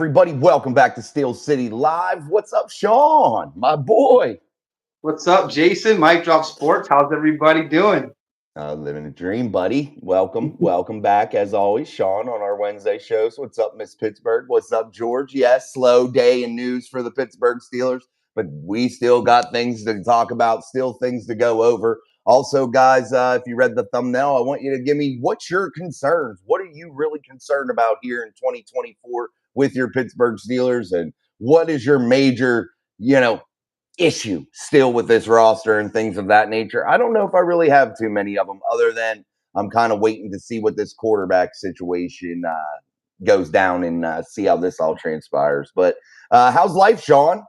Everybody, welcome back to Steel City Live. What's up, Sean? My boy. What's up, Jason? Mike Drop Sports. How's everybody doing? Living a dream, buddy. Welcome back as always, Sean, on our Wednesday shows. What's up, Miss Pittsburgh? What's up, George? Yes, slow day in news for the Pittsburgh Steelers, but we still got things to talk about, still things to go over. Also, guys, if you read the thumbnail, I want you to give me what's your concerns. What are you really concerned about here in 2024 with your Pittsburgh Steelers, and what is your major, issue still with this roster and things of that nature? I don't know if I really have too many of them, other than I'm kind of waiting to see what this quarterback situation goes down and see how this all transpires. But how's life, Sean?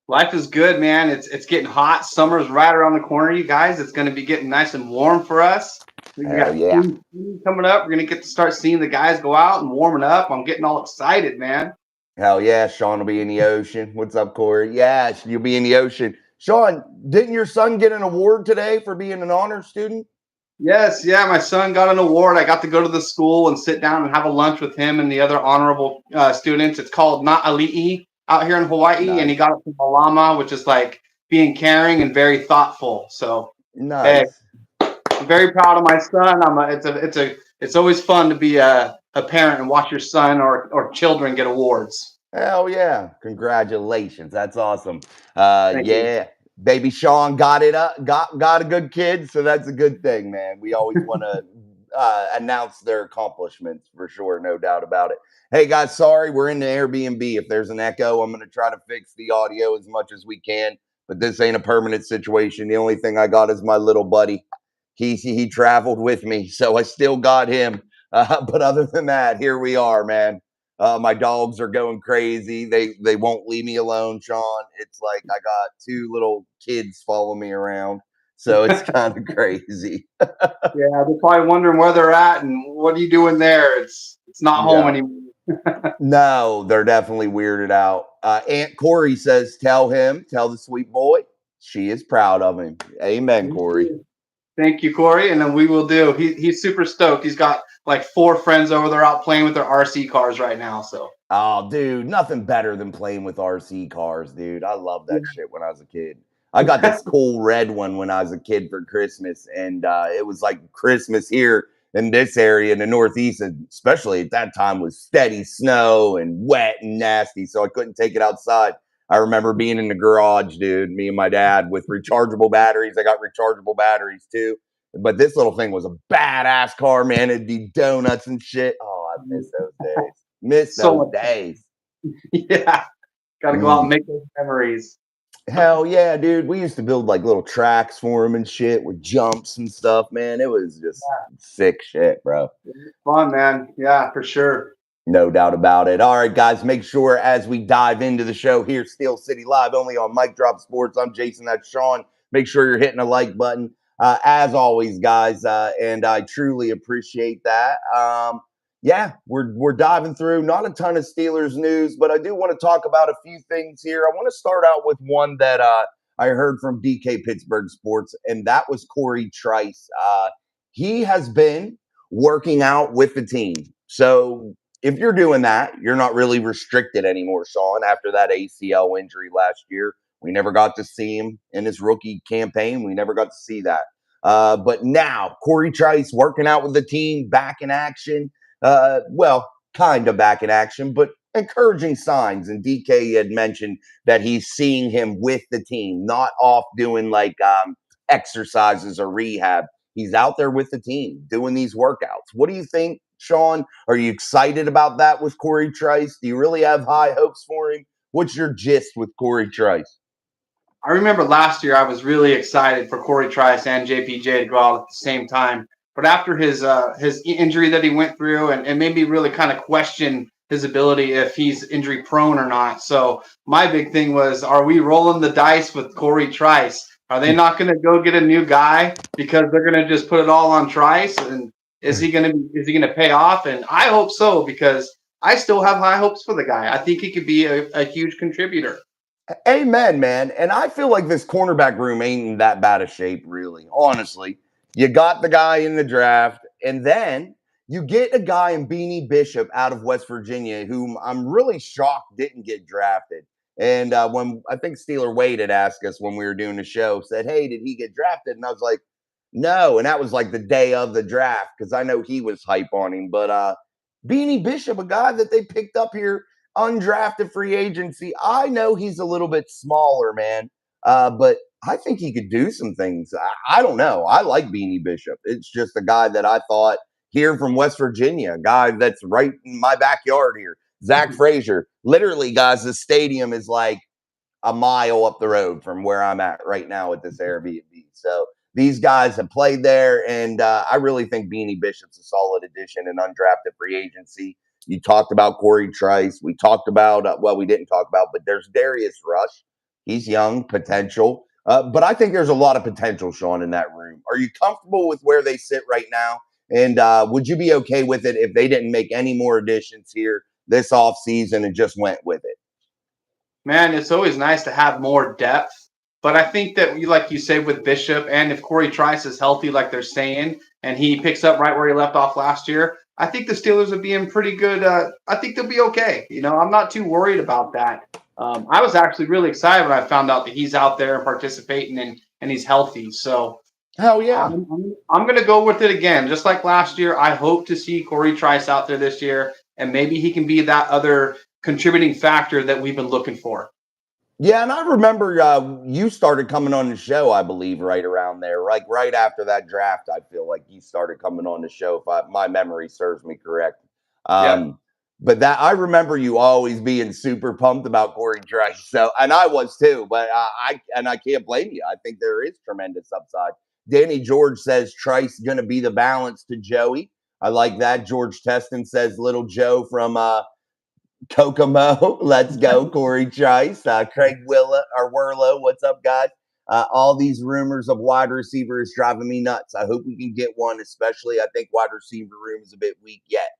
Life is good, man. It's getting hot. Summer's right around the corner, you guys. It's going to be getting nice and warm for us. We Hell got yeah. coming up. We're going to get to start seeing the guys go out and warming up. I'm getting all excited, man. Hell yeah, Sean will be in the ocean. What's up, Corey? Yeah, you'll be in the ocean. Sean, didn't your son get an award today for being an honor student? Yes, yeah. My son got an award. I got to go to the school and sit down and have a lunch with him and the other honorable students. It's called Not Ali'i out here in Hawaii, Nice. and he got it from Malama, which is like being caring and very thoughtful. So, hey, Nice. I'm very proud of my son. It's always fun to be a parent and watch your son or children get awards. Hell yeah. Congratulations. That's awesome. Thank you. Yeah. Baby Sean got it up, got a good kid, so that's a good thing, man. We always want to announce their accomplishments for sure, no doubt about it. Hey guys, sorry, we're in the Airbnb. If there's an echo, I'm gonna try to fix the audio as much as we can, but this ain't a permanent situation. The only thing I got is my little buddy. He traveled with me, so I still got him. But other than that, here we are, man. My dogs are going crazy. They won't leave me alone, Sean. It's like I got two little kids following me around. So it's kind of crazy. Yeah, they're probably wondering where they're at and what are you doing there. It's not home Yeah. anymore. No, they're definitely weirded out. Aunt Corey says, tell the sweet boy, she is proud of him. Amen, Corey. Thank you, Corey, and then we will do. He's super stoked. He's got like 4 friends over there out playing with their RC cars right now. So Oh, dude, nothing better than playing with RC cars, dude. I love that shit when I was a kid. I got this cool red one when I was a kid for Christmas, and it was like Christmas here in this area in the Northeast, and especially at that time, was steady snow and wet and nasty, so I couldn't take it outside. I remember being in the garage, dude, me and my dad with rechargeable batteries. I got rechargeable batteries too. But this little thing was a badass car, man. It'd be donuts and shit. Oh, I miss those days. Miss those days. Yeah, got to go out and make those memories. Hell yeah, dude. We used to build like little tracks for him and shit with jumps and stuff, man. It was just sick shit, bro. Fun, man. Yeah, for sure. No doubt about it. All right, guys, make sure as we dive into the show here, Steel City Live, only on Mike Drop Sports. I'm Jason, that's Sean. Make sure you're hitting a like button. As always, guys, and I truly appreciate that. Yeah, we're diving through not a ton of Steelers news, but I do want to talk about a few things here. I want to start out with one that I heard from DK Pittsburgh Sports, and that was Corey Trice. He has been working out with the team. So if you're doing that, you're not really restricted anymore, Sean, after that ACL injury last year. We never got to see him in his rookie campaign. We never got to see that. But now, Corey Trice working out with the team, back in action. Well, kind of back in action, but encouraging signs. And DK had mentioned that he's seeing him with the team, not off doing like exercises or rehab. He's out there with the team doing these workouts. What do you think, Sean? Are you excited about that with Corey Trice? Do you really have high hopes for him? What's your gist with Corey Trice? I remember last year I was really excited for Corey Trice and JPJ to go out at the same time. But after his injury that he went through and made me really kind of question his ability if he's injury prone or not. So my big thing was, are we rolling the dice with Corey Trice? Are they not going to go get a new guy because they're going to just put it all on Trice? And is he going to pay off? And I hope so, because I still have high hopes for the guy. I think he could be a huge contributor. Amen, man. And I feel like this cornerback room ain't in that bad of shape, really. Honestly, you got the guy in the draft, and then you get a guy in Beanie Bishop out of West Virginia, whom I'm really shocked didn't get drafted. And when I think Steeler Wade had asked us when we were doing the show, said, "Hey, did he get drafted?" And I was like, "No." And that was like the day of the draft because I know he was hype on him. But Beanie Bishop, a guy that they picked up here, undrafted free agency. I know he's a little bit smaller, man, but I think he could do some things. I don't know. I like Beanie Bishop. It's just a guy that I thought here from West Virginia, a guy that's right in my backyard here. Zach Frazier. Literally, guys, the stadium is like a mile up the road from where I'm at right now at this Airbnb. So these guys have played there, and I really think Beanie Bishop's a solid addition in undrafted free agency. You talked about Corey Trice. We talked about, well, we didn't talk about, but there's Darius Rush. He's young, potential. But I think there's a lot of potential, Sean, in that room. Are you comfortable with where they sit right now? And would you be okay with it if they didn't make any more additions here this offseason and just went with it? Man, it's always nice to have more depth. But I think that, like you say, with Bishop, and if Corey Trice is healthy, like they're saying, and he picks up right where he left off last year, I think the Steelers would be in pretty good. I think they'll be okay. I'm not too worried about that. I was actually really excited when I found out that he's out there and participating and he's healthy. So hell yeah. I'm going to go with it again. Just like last year, I hope to see Corey Trice out there this year, and maybe he can be that other contributing factor that we've been looking for. Yeah, and I remember you started coming on the show, I believe, right around there. Like right after that draft, I feel like you started coming on the show, if my memory serves me correct. Yeah. But that I remember you always being super pumped about Corey Trice. So, and I was too, but I can't blame you. I think there is tremendous upside. Danny George says Trice going to be the balance to Joey. I like that. George Teston says little Joe from Kokomo, let's go. Corey Trice, Craig Werlo, what's up, guys? All these rumors of wide receiver is driving me nuts. I hope we can get one, especially I think wide receiver room is a bit weak yet.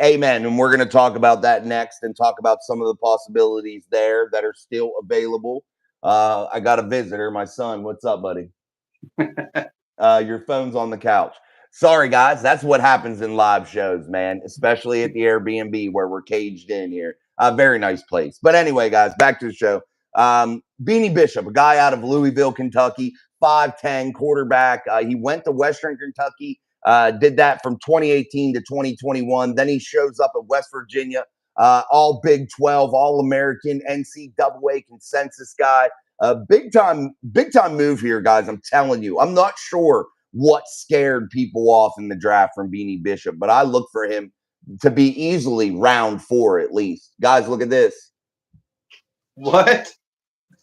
Amen. And we're going to talk about that next and talk about some of the possibilities there that are still available. I got a visitor, my son. What's up, buddy? Your phone's on the couch. Sorry, guys. That's what happens in live shows, man, especially at the Airbnb where we're caged in here. Very nice place. But anyway, guys, back to the show. Beanie Bishop, a guy out of Louisville, Kentucky, 5'10", quarterback. He went to Western Kentucky, did that from 2018 to 2021. Then he shows up at West Virginia, all Big 12, All-American, NCAA consensus guy. Big time move here, guys. I'm telling you. I'm not sure what scared people off in the draft from Beanie Bishop, but I look for him to be easily round 4 at least. Guys, look at this. What?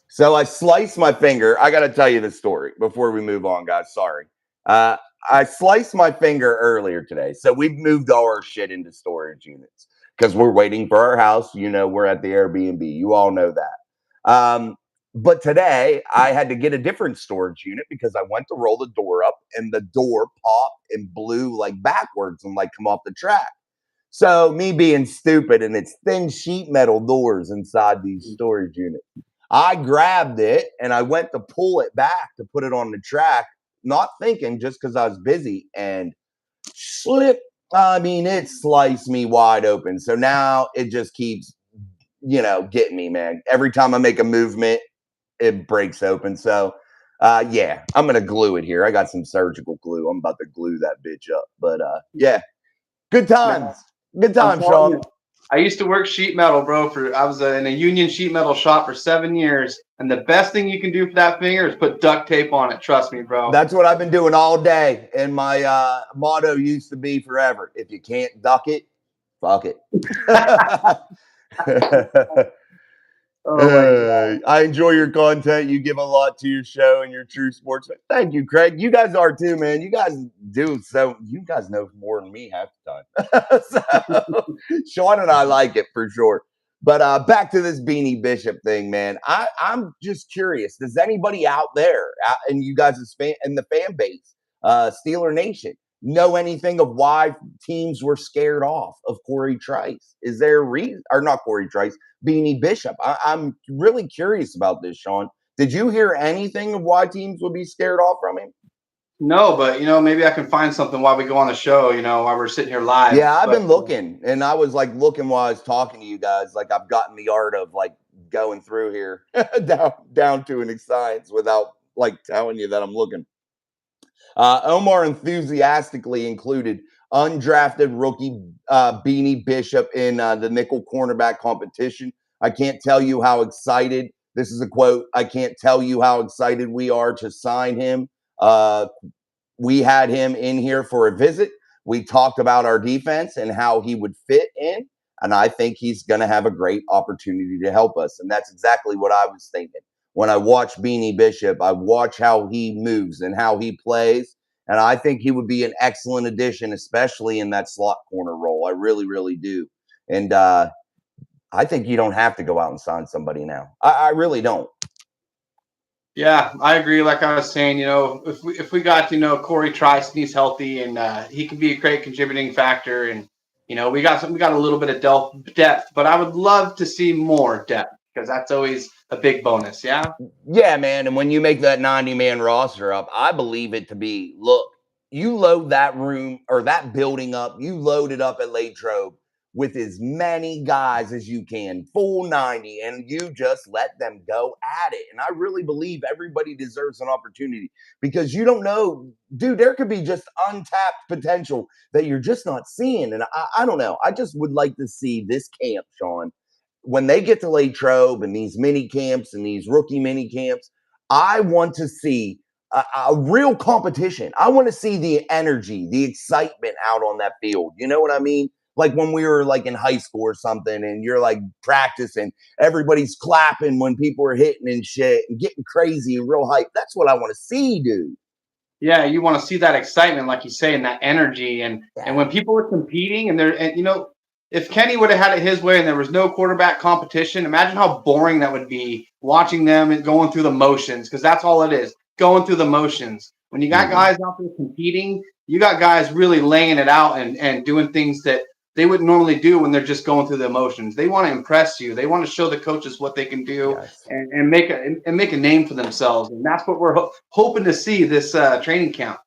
So I sliced my finger. I got to tell you the story before we move on, guys. Sorry. I sliced my finger earlier today. So we've moved all our shit into storage units because we're waiting for our house. We're at the Airbnb. You all know that. But today I had to get a different storage unit because I went to roll the door up and the door popped and blew like backwards and like come off the track. So me being stupid, and it's thin sheet metal doors inside these storage units. I grabbed it and I went to pull it back to put it on the track, not thinking, just because I was busy, and slip. I mean, it sliced me wide open. So now it just keeps, getting me, man. Every time I make a movement, it breaks open. So, yeah, I'm going to glue it here. I got some surgical glue. I'm about to glue that bitch up. But, yeah, good times. Good times, Sean. I used to work sheet metal, bro. I was in a union sheet metal shop for 7 years. And the best thing you can do for that finger is put duct tape on it. Trust me, bro. That's what I've been doing all day. And my motto used to be forever: if you can't duck it, fuck it. I enjoy your content. You give a lot to your show and your true sports. Thank you, Craig. You guys are too, man. You guys do. So you guys know more than me half the time. So Sean and I like it for sure. But back to this Beanie Bishop thing, man. I'm just curious. Does anybody out there, and you guys in the fan base, Steeler Nation, know anything of why teams were scared off of Corey Trice? Is there a reason, or not Corey Trice, Beanie Bishop? I'm really curious about this, Sean. Did you hear anything of why teams would be scared off from him? No, but maybe I can find something while we go on the show. While we're sitting here live. Yeah, I've But been looking, and I was like looking while I was talking to you guys. Like I've gotten the art of like going through here down to an science without like telling you that I'm looking. Omar enthusiastically included undrafted rookie Beanie Bishop in the nickel cornerback competition. I can't tell you how excited. This is a quote. I can't tell you how excited we are to sign him. Uh, we had him in here for a visit. We talked about our defense and how he would fit in. And I think he's going to have a great opportunity to help us. And that's exactly what I was thinking. When I watch Beanie Bishop, I watch how he moves and how he plays. And I think he would be an excellent addition, especially in that slot corner role. I really, really do. And I think you don't have to go out and sign somebody now. I really don't. yeah, I agree. Like I was saying, if we got Corey Trice and he's healthy and he can be a great contributing factor, and we got a little bit of depth, but I would love to see more depth because that's always a big bonus. Yeah. Yeah, man. And when you make that 90-man roster up, I believe it to be look, you load that room or that building up, you load it up at Latrobe with as many guys as you can, full 90, and you just let them go at it. And I really believe everybody deserves an opportunity because you don't know, dude, there could be just untapped potential that you're just not seeing. And I don't know. I just would like to see this camp, Sean, when they get to Latrobe and these mini camps and these rookie mini camps, I want to see a real competition. I want to see the energy, the excitement out on that field. You know what I mean? Like when we were like in high school or something and you're like practicing, everybody's clapping when people are hitting and shit and getting crazy and real hype. That's what I want to see, dude. Yeah, you want to see that excitement, like you say, and that energy, and when Yeah. people were competing, and if Kenny would have had it his way and there was no quarterback competition, imagine how boring that would be watching them and going through the motions, because that's all it is, going through the motions. When you got Mhm. guys out there competing, you got guys really laying it out and doing things that they wouldn't normally do when they're just going through the emotions. They want to impress you. They want to show the coaches what they can do Yes. and make a name for themselves. And that's what we're hoping to see this training camp.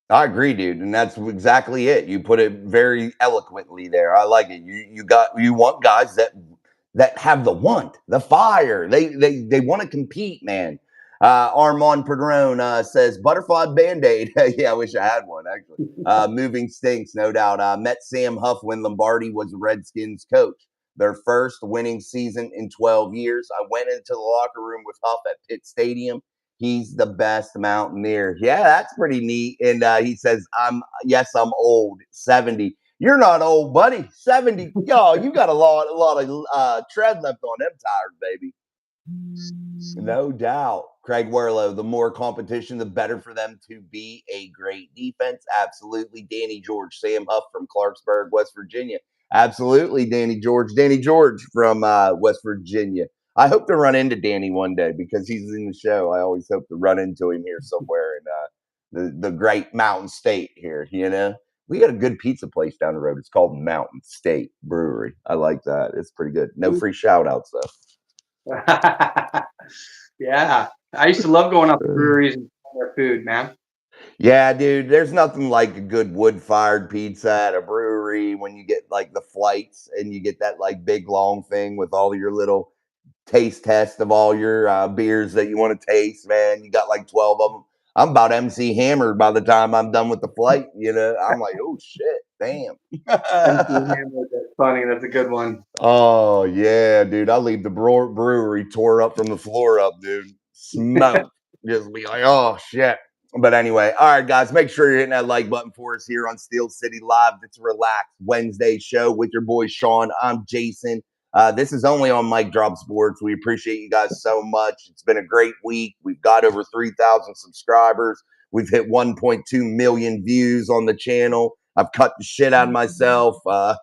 I agree, dude, and that's exactly it. You put it very eloquently there. I like it. You want guys that have the want, the fire. They want to compete, man. Armand Padron says butterfly band-aid. Yeah, I wish I had one actually. Moving stinks, no doubt. Met Sam Huff when Lombardi was the Redskins coach. Their first winning season in 12 years. I went into the locker room with Huff at Pitt Stadium. He's the best mountaineer. Yeah, that's pretty neat. And he says, I'm old, 70. You're not old, buddy. 70. Yo, you got a lot of tread left on them tires, baby. No doubt. Craig Werlow, the more competition, the better for them to be a great defense. Absolutely. Danny George, Sam Huff from Clarksburg, West Virginia. Absolutely, Danny George. Danny George from West Virginia. I hope to run into Danny one day because he's in the show. I always hope to run into him here somewhere in the great Mountain State here, you know? We got a good pizza place down the road. It's called Mountain State Brewery. I like that. It's pretty good. No free shout outs, Yeah, I used to love going out to though. breweries and trying their food, man. Yeah, dude, there's nothing like a good wood-fired pizza at a brewery when you get like the flights and you get that like big long thing with all your little taste test of all your beers that you want to taste, man. You got like 12 of them. I'm about MC hammered by the time I'm done with the flight, you know. I'm like, "Oh shit, damn." MC Hammer, that's funny. That's a good one. Oh yeah, dude. I leave the brewery tore up from the floor up, dude. Smoke. Just be like, oh shit. But anyway, all right, guys, make sure you're hitting that like button for us here on Steel City Live. It's a relaxed Wednesday show with your boy Sean. I'm Jason. This is only on Mic Drop Sports. We appreciate you guys so much. It's been a great week. We've got over 3,000 subscribers. We've hit 1.2 million views on the channel. I've cut the shit out of myself.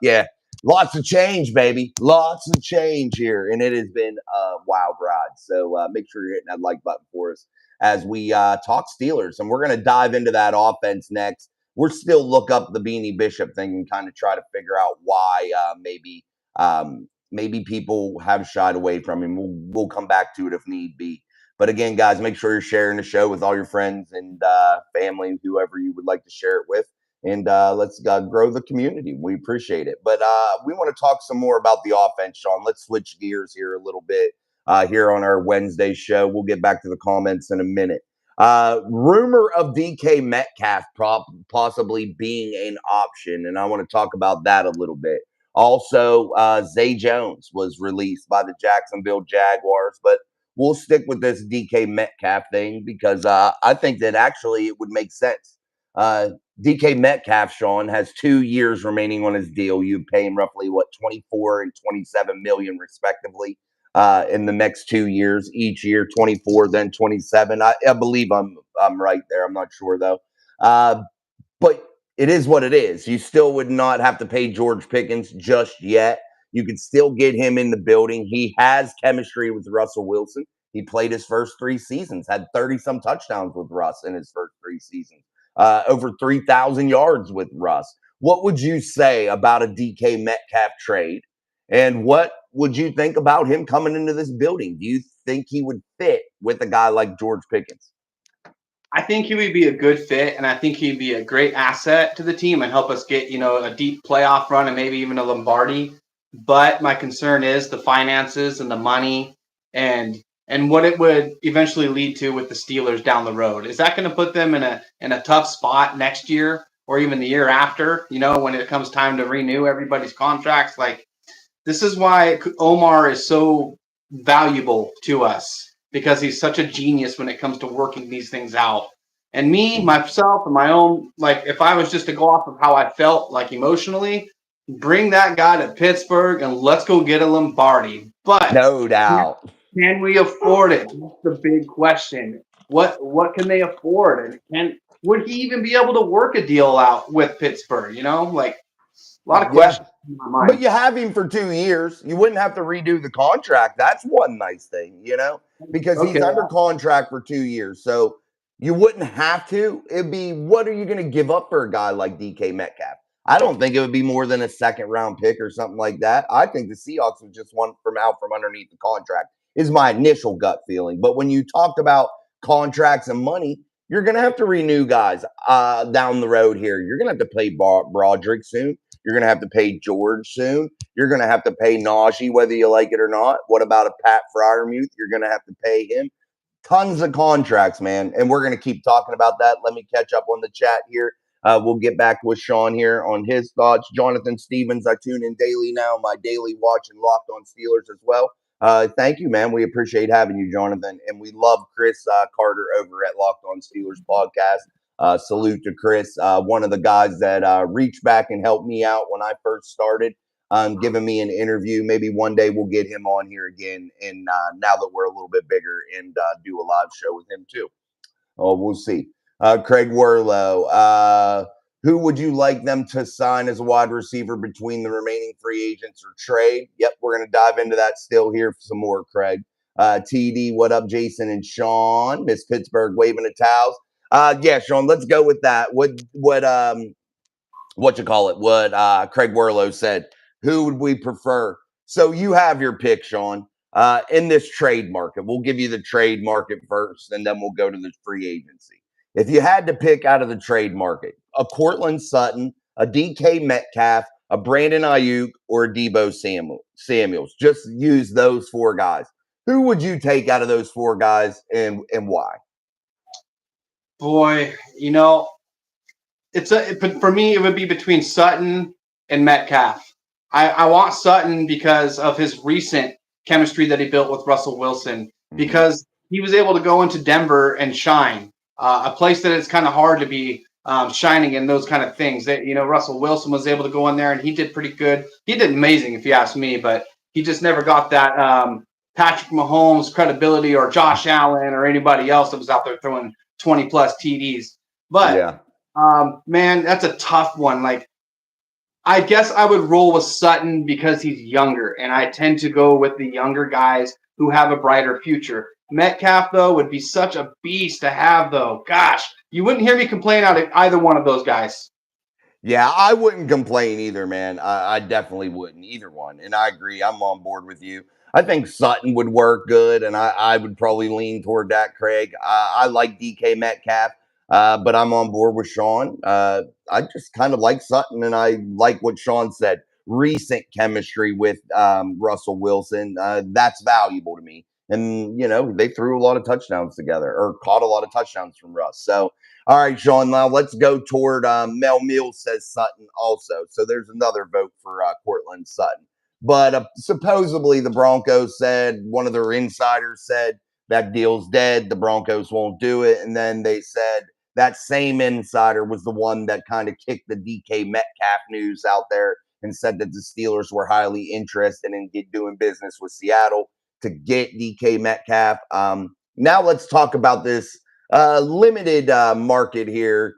Yeah, lots of change, baby. Lots of change here. And it has been a wild ride. So make sure you're hitting that like button for us as we talk Steelers. And we're going to dive into that offense next. We're still look up the Beanie Bishop thing and kind of try to figure out why maybe people have shied away from him. We'll come back to it if need be. But again, guys, make sure you're sharing the show with all your friends and family, whoever you would like to share it with. And let's grow the community. We appreciate it. But we want to talk some more about the offense, Sean. Let's switch gears here a little bit here on our Wednesday show. We'll get back to the comments in a minute. Rumor of DK Metcalf possibly being an option, and I want to talk about that a little bit. Also, Zay Jones was released by the Jacksonville Jaguars, but we'll stick with this DK Metcalf thing because I think that actually it would make sense. DK Metcalf, Sean, has 2 years remaining on his deal. You pay him roughly 24 and 27 million respectively in the next 2 years. Each year, 24, then 27. I believe I'm right there. I'm not sure though. But it is what it is. You still would not have to pay George Pickens just yet. You could still get him in the building. He has chemistry with Russell Wilson. He played his first 3 seasons, had 30-some touchdowns with Russ in his first 3 seasons, over 3,000 yards with Russ. What would you say about a DK Metcalf trade? And what would you think about him coming into this building? Do you think he would fit with a guy like George Pickens? I think he would be a good fit, and I think he'd be a great asset to the team and help us get, a deep playoff run and maybe even a Lombardi. But my concern is the finances and the money and what it would eventually lead to with the Steelers down the road. Is that going to put them in a tough spot next year or even the year after, when it comes time to renew everybody's contracts? Like, this is why Omar is so valuable to us, because he's such a genius when it comes to working these things out. And me, myself, and my own, like, if I was just to go off of how I felt, like, emotionally, bring that guy to Pittsburgh and let's go get a Lombardi. But no doubt, can we afford it? That's the big question. What can they afford? And would he even be able to work a deal out with Pittsburgh? Like, a lot of questions in my mind. But you have him for 2 years. You wouldn't have to redo the contract. That's one nice thing, because he's under contract for 2 years. So you wouldn't have to. It'd be, what are you going to give up for a guy like DK Metcalf? I don't think it would be more than a second-round pick or something like that. I think the Seahawks would just want from out from underneath the contract, is my initial gut feeling. But when you talk about contracts and money, you're going to have to renew guys down the road here. You're going to have to pay Broderick soon. You're going to have to pay George soon. You're going to have to pay Najee, whether you like it or not. What about a Pat Freiermuth? You're going to have to pay him. Tons of contracts, man. And we're going to keep talking about that. Let me catch up on the chat here. We'll get back with Sean here on his thoughts. Jonathan Stevens, I tune in daily now, my daily watch and Locked On Steelers as well. Thank you, man. We appreciate having you, Jonathan. And we love Chris Carter over at Locked On Steelers podcast. Salute to Chris, one of the guys that reached back and helped me out when I first started, giving me an interview. Maybe one day we'll get him on here again. And now that we're a little bit bigger, and do a live show with him too. Oh, we'll see. Craig Werlow, who would you like them to sign as a wide receiver between the remaining free agents or trade? Yep, we're going to dive into that still here for some more, Craig. TD, what up, Jason and Sean? Miss Pittsburgh waving the towels. Yeah, Sean, let's go with that. What you call it? What Craig Werlow said. Who would we prefer? So you have your pick, Sean. In this trade market, we'll give you the trade market first, and then we'll go to the free agency. If you had to pick out of the trade market, a Cortland Sutton, a DK Metcalf, a Brandon Ayuk, or a Deebo Samuels, just use those 4 guys. Who would you take out of those 4 guys, and why? Boy, for me, it would be between Sutton and Metcalf. I want Sutton because of his recent chemistry that he built with Russell Wilson, because he was able to go into Denver and shine, a place that it's kind of hard to be shining in those kind of things. That Russell Wilson was able to go in there and he did pretty good. He did amazing, if you ask me, but he just never got that Patrick Mahomes credibility or Josh Allen or anybody else that was out there throwing 20 plus TDs. But yeah. Man, that's a tough one. Like, I guess I would roll with Sutton because he's younger, and I tend to go with the younger guys who have a brighter future. Metcalf, though, would be such a beast to have, though. Gosh, you wouldn't hear me complain out of either one of those guys. Yeah, I wouldn't complain either, man. I definitely wouldn't, either one. And I agree. I'm on board with you. I think Sutton would work good, and I would probably lean toward that, Craig. I like DK Metcalf, but I'm on board with Sean. I just kind of like Sutton, and I like what Sean said. Recent chemistry with Russell Wilson, that's valuable to me. And, they threw a lot of touchdowns together or caught a lot of touchdowns from Russ. So, all right, Sean, now let's go toward Mel Mills says Sutton also. So there's another vote for Cortland Sutton. But supposedly the Broncos said, one of their insiders said, that deal's dead. The Broncos won't do it. And then they said that same insider was the one that kind of kicked the DK Metcalf news out there and said that the Steelers were highly interested in doing business with Seattle to get DK Metcalf. Now let's talk about this limited market here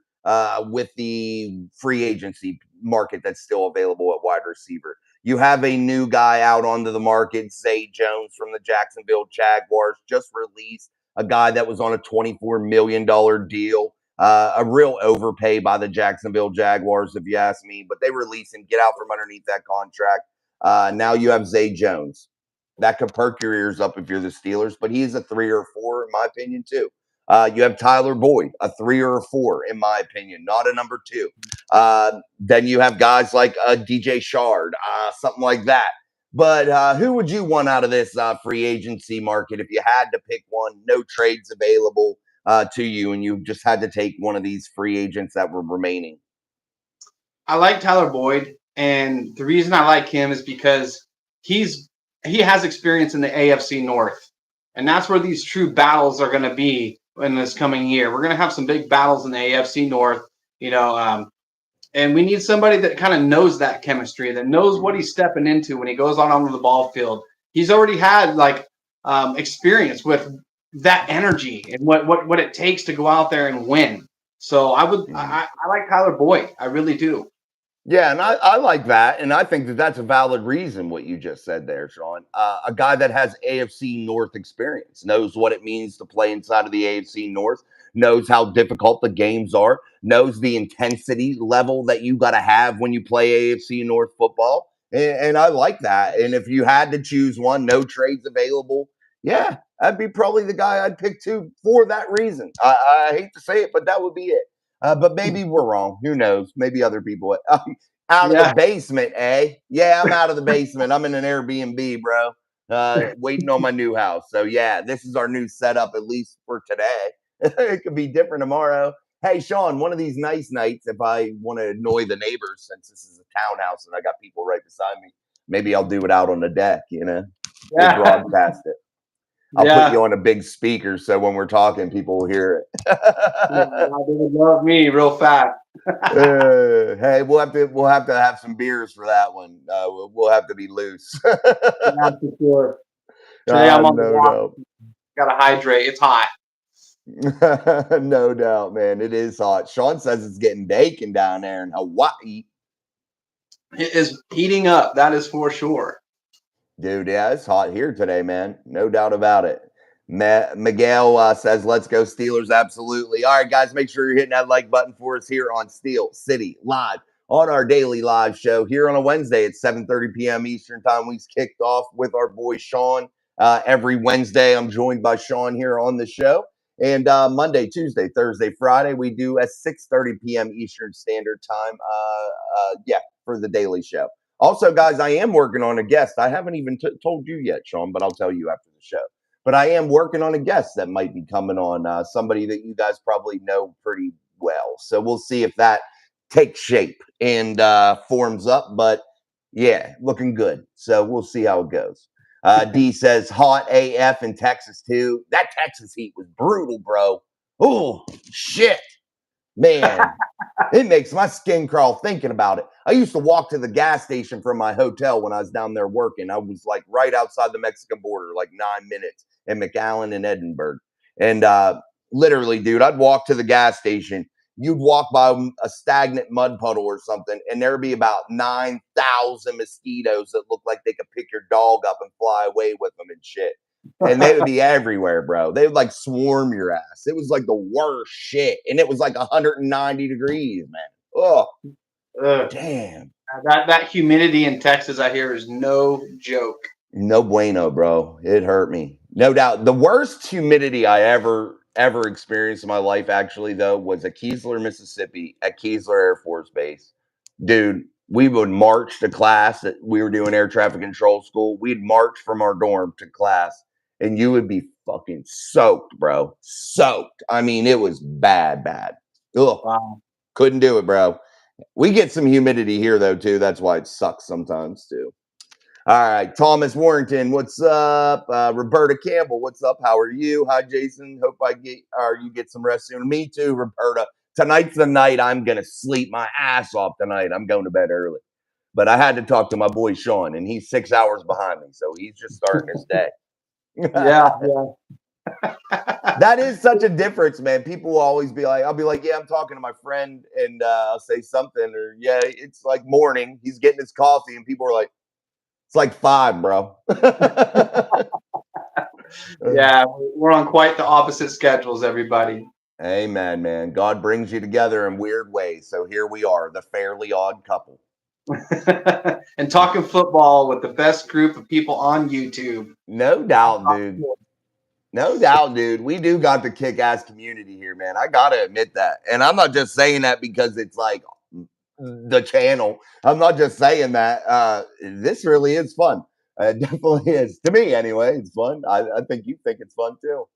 with the free agency market that's still available at wide receiver. You have a new guy out onto the market, Zay Jones from the Jacksonville Jaguars, just released a guy that was on a $24 million deal. A real overpay by the Jacksonville Jaguars, if you ask me, but they release him, get out from underneath that contract. Now you have Zay Jones. That could perk your ears up if you're the Steelers, but he's a 3 or 4, in my opinion, too. You have Tyler Boyd, a 3 or a 4, in my opinion, not a number 2. Then you have guys like DJ Shard, something like that. But who would you want out of this free agency market if you had to pick one? No trades available to you, and you just had to take one of these free agents that were remaining. I like Tyler Boyd, and the reason I like him is because he has experience in the AFC North, and that's where these true battles are going to be in this coming year. We're going to have some big battles in the AFC North, and we need somebody that kind of knows that chemistry, that knows what he's stepping into when he goes on onto the ball field. He's already had experience with that energy and what it takes to go out there and win. So I like Tyler Boyd. I really do. Yeah, and I like that, and I think that that's a valid reason what you just said there, Sean. A guy that has AFC North experience, knows what it means to play inside of the AFC North, knows how difficult the games are, knows the intensity level that you got to have when you play AFC North football, and I like that. And if you had to choose one, no trades available, yeah, that'd be probably the guy I'd pick too for that reason. I hate to say it, but that would be it. But maybe we're wrong. Who knows? Maybe other people. Out of the basement, eh? Yeah, I'm out of the basement. I'm in an Airbnb, bro. Waiting on my new house. So yeah, this is our new setup, at least for today. It could be different tomorrow. Hey, Sean, one of these nice nights, if I want to annoy the neighbors, since this is a townhouse and I got people right beside me, maybe I'll do it out on the deck, We'll broadcast it. I'll put you on a big speaker so when we're talking, people will hear it. They would love me real fast. Hey, we'll have to have some beers for that one. We'll have to be loose. Yeah, for sure. Today I'm on the walk. Gotta hydrate. It's hot. No doubt, man. It is hot. Sean says it's getting bacon down there in Hawaii. It is heating up. That is for sure. Dude, yeah, it's hot here today, man. No doubt about it. Miguel says, let's go Steelers. Absolutely. All right, guys, make sure you're hitting that like button for us here on Steel City Live on our daily live show here on a Wednesday at 7:30 p.m. Eastern time. We've kicked off with our boy Sean. Every Wednesday, I'm joined by Sean here on the show. And Monday, Tuesday, Thursday, Friday, we do at 6:30 p.m. Eastern Standard Time. For the daily show. Also, guys, I am working on a guest. I haven't even told you yet, Sean, but I'll tell you after the show. But I am working on a guest that might be coming on, somebody that you guys probably know pretty well. So we'll see if that takes shape and forms up. But yeah, looking good. So we'll see how it goes. D says hot AF in Texas too. That Texas heat was brutal, bro. Oh, shit. Man, it makes my skin crawl thinking about it. I used to walk to the gas station from my hotel when I was down there working. I was like right outside the Mexican border, like 9 minutes in McAllen and Edinburgh. And literally, dude, I'd walk to the gas station. You'd walk by a stagnant mud puddle or something, and there'd be about 9,000 mosquitoes that look like they could pick your dog up and fly away with them and shit. And they would be everywhere, bro. They would like swarm your ass. It was like the worst shit. And it was like 190 degrees, man. Oh, damn. That humidity in Texas, I hear, is no joke. No bueno, bro. It hurt me. No doubt. The worst humidity I ever experienced in my life, actually, though, was at Keesler, Mississippi, at Keesler Air Force Base. Dude, we would march to class. We were doing air traffic control school. We'd march from our dorm to class, and you would be fucking soaked, bro. Soaked. I mean, it was bad, bad. Ugh. Wow. Couldn't do it, bro. We get some humidity here, though, too. That's why it sucks sometimes, too. All right, Thomas Warrington, what's up? Roberta Campbell, what's up? How are you? Hi, Jason. Hope you get some rest soon. Me too, Roberta. Tonight's the night I'm gonna sleep my ass off tonight. I'm going to bed early, but I had to talk to my boy Sean, and he's 6 hours behind me, so he's just starting his day. Yeah. That is such a difference, man. People will always be like, I'll be like, yeah, I'm talking to my friend, and I'll say something, or yeah, it's like morning. He's getting his coffee, and people are like, it's like 5, bro. Yeah, we're on quite the opposite schedules, everybody. Amen, man. God brings you together in weird ways. So here we are, the fairly odd couple. And talking football with the best group of people on YouTube. No doubt, dude. No doubt, dude. We do got the kick-ass community here, man. I gotta admit that. And I'm not just saying that because it's like the channel. I'm not just saying that. This really is fun. It definitely is. To me, anyway, it's fun. I think you think it's fun too.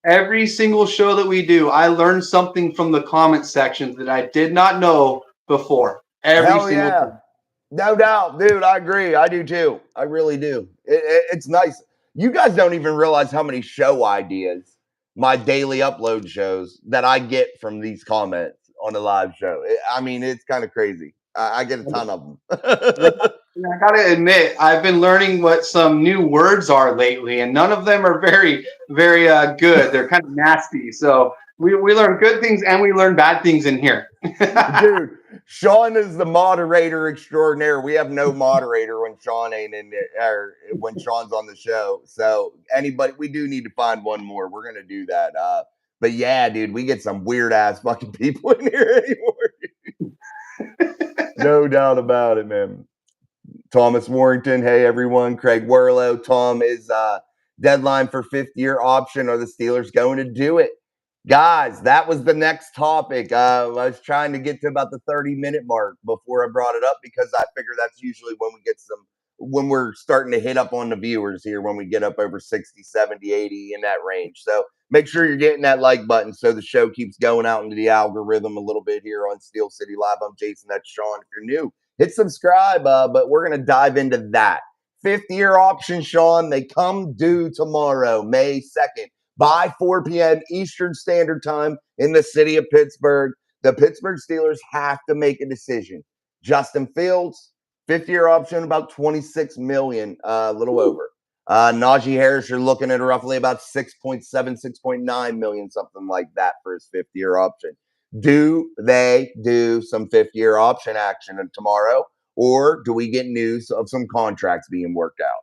Every single show that we do, I learned something from the comment sections that I did not know before. Every single time. No doubt, dude. I agree. I do too. I really do. It's nice. You guys don't even realize how many show ideas, my daily upload shows, that I get from these comments on the live show. I mean, it's kind of crazy. I get a ton of them. I gotta admit, I've been learning what some new words are lately, and none of them are very, very good. They're kind of nasty. So we learn good things and we learn bad things in here. Dude, Sean is the moderator extraordinaire. We have no moderator when Sean ain't in there, or when Sean's on the show. So anybody, we do need to find one more. We're gonna do that. But yeah, dude, we get some weird ass fucking people in here anymore. No doubt about it, man. Thomas Warrington, hey everyone. Craig Werlow, Tom is deadline for 5th-year option. Are the Steelers going to do it? Guys, that was the next topic. I was trying to get to about the 30-minute mark before I brought it up because I figure that's usually when we're starting to hit up on the viewers here, when we get up over 60, 70, 80 in that range. So make sure you're getting that like button so the show keeps going out into the algorithm a little bit here on Steel City Live. I'm Jason, that's Sean. If you're new, hit subscribe, but we're going to dive into that. 5th-year option, Sean, they come due tomorrow, May 2nd. By 4 p.m. Eastern Standard Time in the city of Pittsburgh. The Pittsburgh Steelers have to make a decision. Justin Fields, 5th-year option, about $26 million, a little over. Najee Harris, you're looking at roughly about 6.7, 6.9 million, something like that for his 5th-year option. Do they do some 5th-year option action tomorrow, or do we get news of some contracts being worked out?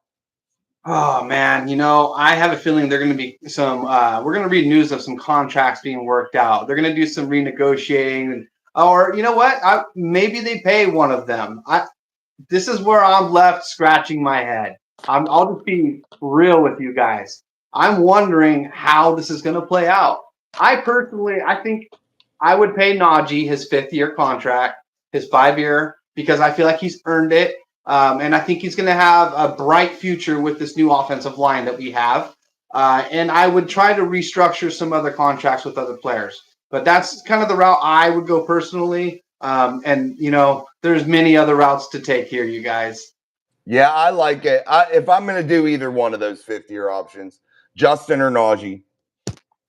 Oh man, I have a feeling they're going to be we're going to read news of some contracts being worked out. They're going to do some renegotiating, or you know what? Maybe they pay one of them. This is where I'm left scratching my head. I'll just be real with you guys. I'm wondering how this is going to play out. I think I would pay Najee his 5th-year contract, his 5-year, because I feel like he's earned it. And I think he's going to have a bright future with this new offensive line that we have. And I would try to restructure some other contracts with other players. But that's kind of the route I would go personally. And there's many other routes to take here, you guys. Yeah, I like it. If I'm going to do either one of those 5th-year options, Justin or Najee,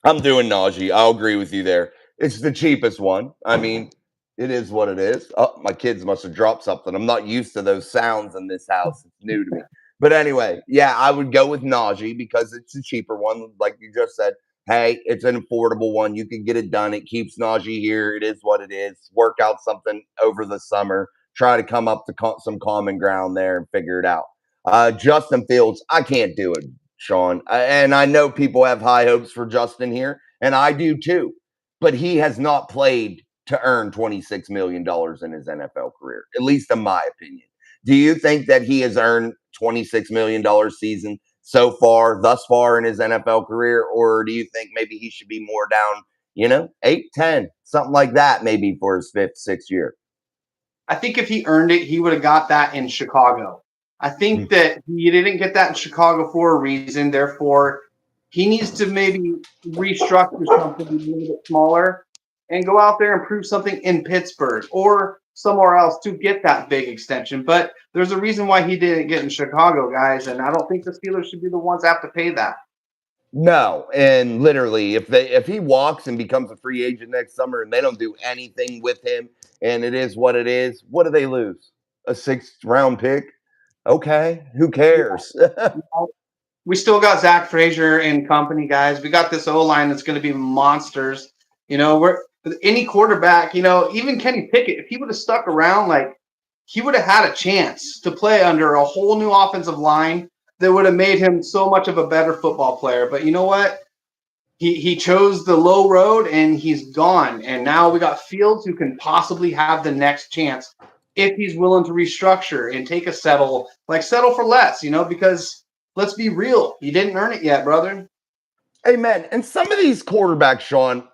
I'm doing Najee. I'll agree with you there. It's the cheapest one. I mean, it is what it is. Oh, my kids must have dropped something. I'm not used to those sounds in this house. It's new to me. But anyway, yeah, I would go with Najee because it's a cheaper one. Like you just said, hey, it's an affordable one. You can get it done. It keeps Najee here. It is what it is. Work out something over the summer. Try to come up to some common ground there and figure it out. Justin Fields, I can't do it, Sean. And I know people have high hopes for Justin here, and I do too. But he has not played to earn $26 million in his NFL career, at least in my opinion. Do you think that he has earned $26 million season thus far in his NFL career? Or do you think maybe he should be more down, 8, 10, something like that, maybe for his fifth, sixth year? I think if he earned it, he would have got that in Chicago. I think that he didn't get that in Chicago for a reason. Therefore, he needs to maybe restructure something a little bit smaller and go out there and prove something in Pittsburgh or somewhere else to get that big extension. But there's a reason why he didn't get in Chicago, guys, and I don't think the Steelers should be the ones that have to pay that. No, and literally, if he walks and becomes a free agent next summer and they don't do anything with him, and it is what it is, what do they lose? A sixth round pick? Okay, who cares? We still got Zach Frazier and company, guys. We got this O line that's going to be monsters. We're any quarterback. Even Kenny Pickett, if he would have stuck around, like he would have had a chance to play under a whole new offensive line that would have made him so much of a better football player. But you know what? He chose the low road and he's gone. And now we got Fields who can possibly have the next chance if he's willing to restructure and take a settle for less, because let's be real. You didn't earn it yet, brother. Amen. And some of these quarterbacks, Sean,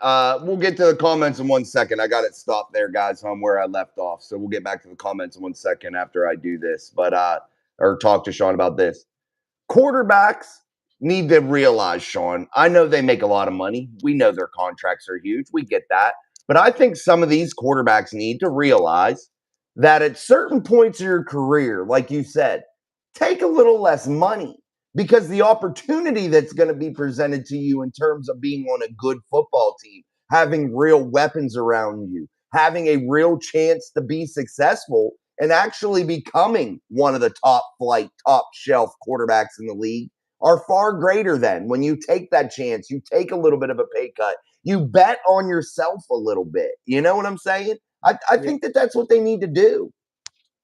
we'll get to the comments in 1 second. I got it stopped there, guys, on where I left off. So we'll get back to the comments in 1 second after I do this, or talk to Sean about this. Quarterbacks need to realize, Sean, I know they make a lot of money. We know their contracts are huge. We get that. But I think some of these quarterbacks need to realize that at certain points of your career, like you said, take a little less money because the opportunity that's going to be presented to you in terms of being on a good football team, having real weapons around you, having a real chance to be successful and actually becoming one of the top flight, top shelf quarterbacks in the league are far greater than when you take that chance, you take a little bit of a pay cut, you bet on yourself a little bit. You know what I'm saying? I think that's what they need to do.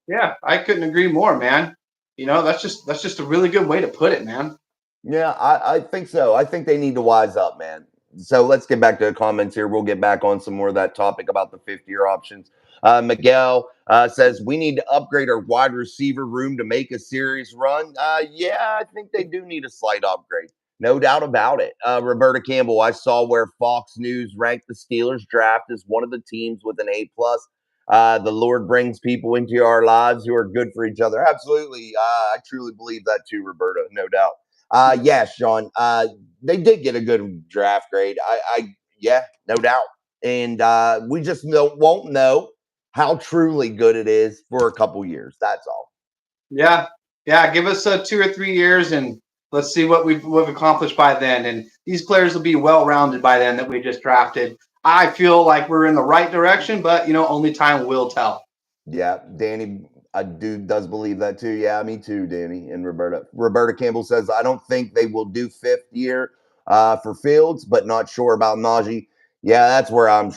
Yeah, I couldn't agree more, man. That's just a really good way to put it, man. Yeah, I think so. I think they need to wise up, man. So let's get back to the comments here. We'll get back on some more of that topic about the fifth-year options. Miguel says, we need to upgrade our wide receiver room to make a serious run. Yeah, I think they do need a slight upgrade. No doubt about it. Roberta Campbell, I saw where Fox News ranked the Steelers draft as one of the teams with an A+. The Lord brings people into our lives who are good for each other. Absolutely. I truly believe that too, Roberta, no doubt. Yes, Sean. They did get a good draft grade. Yeah, no doubt. And we just won't know how truly good it is for a couple years. That's all. Yeah. Give us 2 or 3 years, and let's see what we've accomplished by then. And these players will be well rounded by then that we just drafted. I feel like we're in the right direction, but only time will tell. Yeah, Danny, does believe that too. Yeah, me too, Danny and Roberta. Roberta Campbell says, I don't think they will do fifth year for Fields, but not sure about Najee. Yeah, that's where I'm.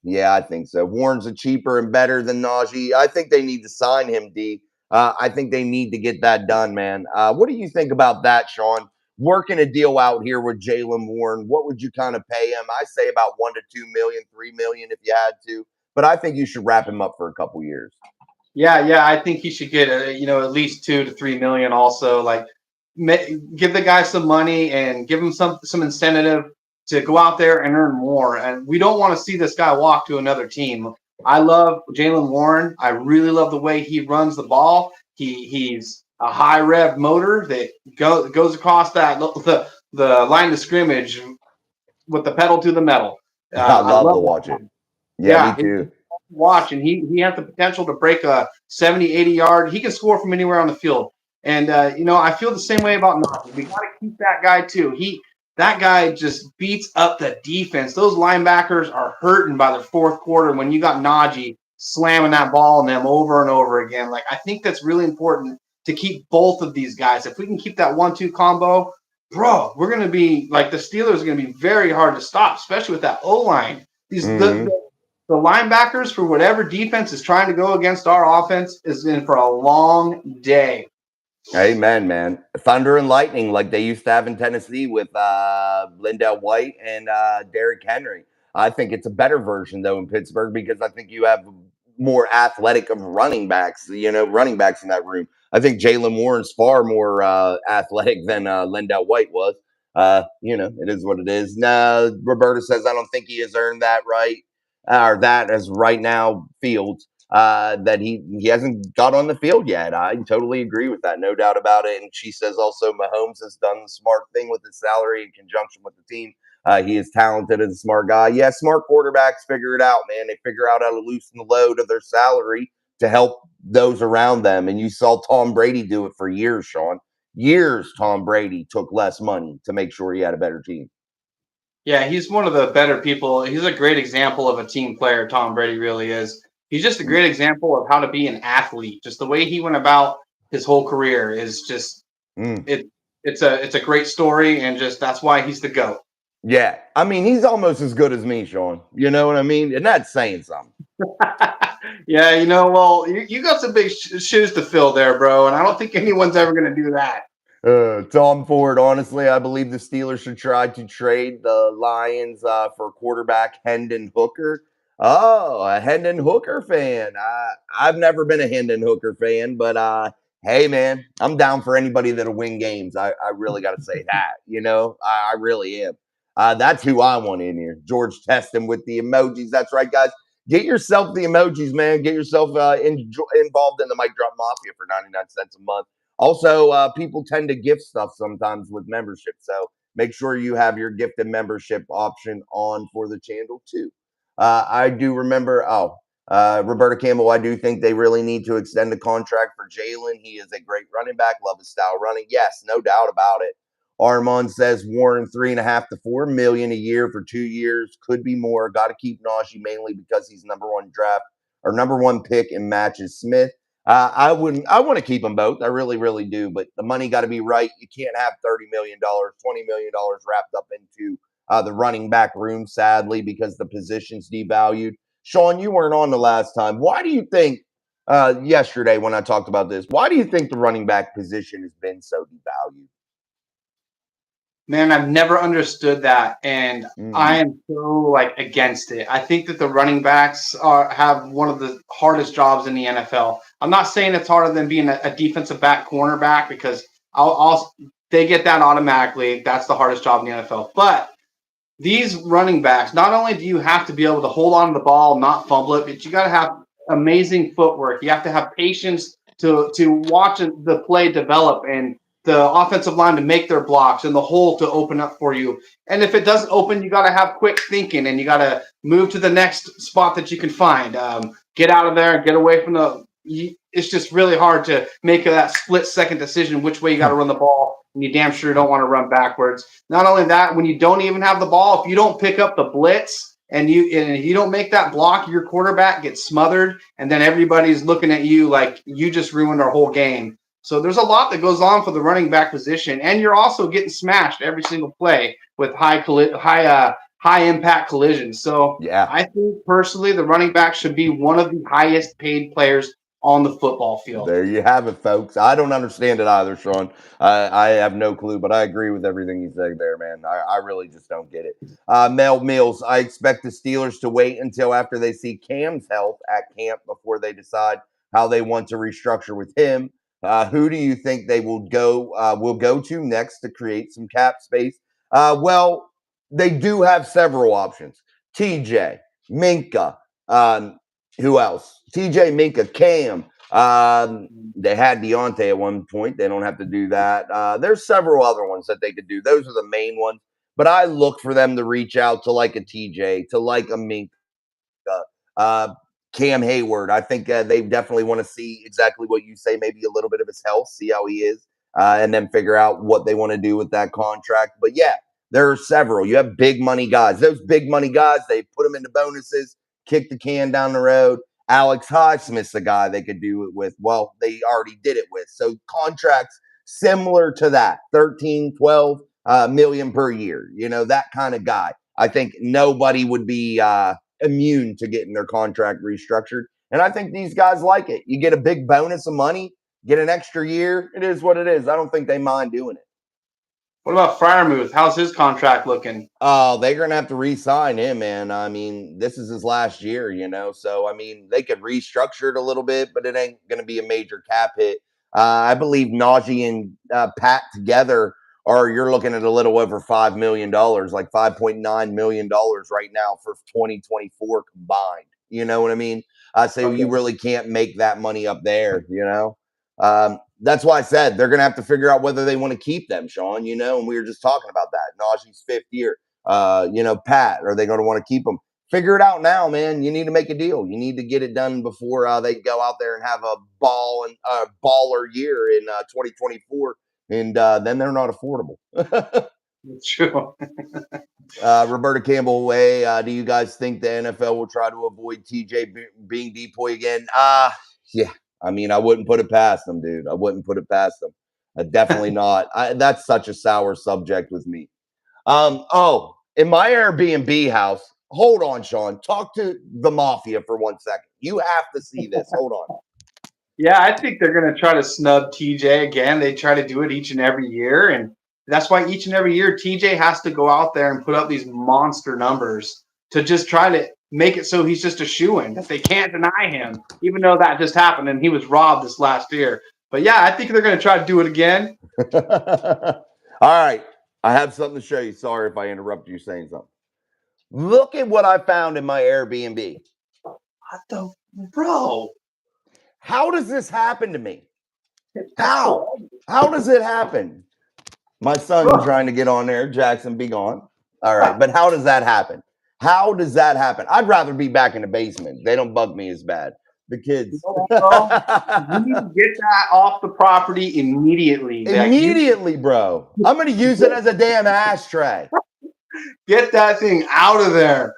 Yeah, I think so. Warren's a cheaper and better than Najee. I think they need to sign him, D. I think they need to get that done, man. What do you think about that, Sean? Working a deal out here with Jaylen Warren, what would you kind of pay him? I say about 1 to 2 million, 3 million if you had to, but I think you should wrap him up for a couple years. Yeah, I think he should get at least 2 to 3 million. Also, like give the guy some money and give him some incentive to go out there and earn more. And we don't want to see this guy walk to another team. I love Jaylen Warren. I really love the way he runs the ball. He's a high rev motor that goes across the line of scrimmage with the pedal to the metal. I love to watch it. Yeah, me too. Watch, and he has the potential to break a 70, 80 yard. He can score from anywhere on the field. And I feel the same way about Najee. We got to keep that guy too. That guy just beats up the defense. Those linebackers are hurting by the fourth quarter when you got Najee slamming that ball on them over and over again. Like, I think that's really important to keep both of these guys. If we can keep that 1-2 combo, bro, we're going to be like the Steelers are going to be very hard to stop, especially with that O-line. The linebackers, for whatever defense is trying to go against our offense, is in for a long day. Amen, man. Thunder and lightning like they used to have in Tennessee with Lindell White and Derrick Henry. I think it's a better version, though, in Pittsburgh because I think you have more athletic of running backs, running backs in that room. I think Jalen Warren's far more athletic than Lendell White was. It is what it is. No, Roberta says, I don't think he has earned that right, or that as right now Fields, that he hasn't got on the field yet. I totally agree with that. No doubt about it. And she says also Mahomes has done the smart thing with his salary in conjunction with the team. He is talented and a smart guy. Yeah, smart quarterbacks figure it out, man. They figure out how to loosen the load of their salary to help those around them. And you saw Tom Brady do it for years, Sean. Years Tom Brady took less money to make sure he had a better team. Yeah, he's one of the better people. He's a great example of a team player. Tom Brady really is. He's just a great example of how to be an athlete. Just the way he went about his whole career is just it's a great story, and just that's why he's the GOAT. Yeah, I mean, he's almost as good as me, Sean. You know what I mean? And that's saying something. Yeah, well, you got some big shoes to fill there, bro, and I don't think anyone's ever going to do that. Tom Ford, honestly, I believe the Steelers should try to trade the Lions for quarterback Hendon Hooker. Oh, a Hendon Hooker fan. I've never been a Hendon Hooker fan, but hey, man, I'm down for anybody that'll win games. I really got to say that. I really am. That's who I want in here. George Teston with the emojis. That's right, guys. Get yourself the emojis, man. Get yourself involved in the Mic Drop Mafia for 99 cents a month. Also, people tend to gift stuff sometimes with membership. So make sure you have your gifted membership option on for the channel too. I do remember, Roberta Campbell, I do think they really need to extend the contract for Jalen. He is a great running back. Love his style running. Yes, no doubt about it. Armand says Warren $3.5 to $4 million a year for 2 years. Could be more. Got to keep Najee mainly because he's number one pick and matches Smith. I want to keep them both. I really, really do. But the money got to be right. You can't have $30 million, $20 million wrapped up into the running back room, sadly, because the position's devalued. Sean, you weren't on the last time. Why do you think yesterday when I talked about this, why do you think the running back position has been so devalued? Man, I've never understood that, and I am so against it. I think that the running backs have one of the hardest jobs in the NFL. I'm not saying it's harder than being a defensive back cornerback because they get that automatically. That's the hardest job in the NFL. But these running backs, not only do you have to be able to hold on to the ball, not fumble it, but you got to have amazing footwork. You have to have patience to watch the play develop and the offensive line to make their blocks and the hole to open up for you. And if it doesn't open, you got to have quick thinking and you got to move to the next spot that you can find. Get out of there and get away from it's just really hard to make that split-second decision which way you got to run the ball, and you damn sure don't want to run backwards. Not only that, when you don't even have the ball, if you don't pick up the blitz and you don't make that block, your quarterback gets smothered, and then everybody's looking at you like you just ruined our whole game. So there's a lot that goes on for the running back position, and you're also getting smashed every single play with high impact collisions. So yeah, I think personally the running back should be one of the highest paid players on the football field. There you have it, folks. I don't understand it either, Sean. I have no clue, but I agree with everything you say there, man. I really just don't get it. Mel Mills, I expect the Steelers to wait until after they see Cam's health at camp before they decide how they want to restructure with him. Who do you think they will go to next to create some cap space? Well, they do have several options. TJ, Minka, who else? TJ, Minka, Cam. They had Deontay at one point. They don't have to do that. There's several other ones that they could do. Those are the main ones. But I look for them to reach out to like a TJ, to like a Minka, Cam Hayward. I think they definitely want to see exactly what you say, maybe a little bit of his health, see how he is, and then figure out what they want to do with that contract. But yeah, there are several. You have big money guys. Those big money guys, they put them into bonuses, kick the can down the road. Alex Highsmith's the guy they could do it with. Well, they already did it with. So contracts similar to that, 13, 12 million per year, that kind of guy. I think nobody would be immune to getting their contract restructured. And I think these guys like it. You get a big bonus of money, get an extra year. It is what it is. I don't think they mind doing it. What about Freiermuth? How's his contract looking? Oh, they're gonna have to re-sign him, man. I mean, this is his last year, So I mean, they could restructure it a little bit, but it ain't gonna be a major cap hit. I believe Najee and Pat together you're looking at a little over $5 million, like $5.9 million right now for 2024 combined. You know what I mean? So Okay. you really can't make that money up there. That's why I said they're going to have to figure out whether they want to keep them, Sean, and we were just talking about that. Najee's fifth year. Pat, are they going to want to keep him? Figure it out now, man. You need to make a deal. You need to get it done before they go out there and have a baller year in 2024, and then they're not affordable. True. Roberta Campbell, do you guys think the NFL will try to avoid TJ being decoy again? Yeah. I mean, I wouldn't put it past them, dude. I wouldn't put it past them. Definitely not. That's such a sour subject with me. In my Airbnb house, hold on, Sean. Talk to the mafia for 1 second. You have to see this. Hold on. Yeah, I think they're going to try to snub TJ again. They try to do it each and every year. And that's why each and every year TJ has to go out there and put up these monster numbers to just try to make it so he's just a shoo-in, that they can't deny him, even though that just happened and he was robbed this last year. But yeah, I think they're going to try to do it again. All right. I have something to show you. Sorry if I interrupt you saying something. Look at what I found in my Airbnb. What the bro? How does this happen to me? How? How does it happen? My son trying to get on there. Jackson, be gone. All right. But how does that happen? How does that happen? I'd rather be back in the basement. They don't bug me as bad. The kids. You need to get that off the property immediately. Immediately, bro. I'm going to use it as a damn ashtray. Get that thing out of there.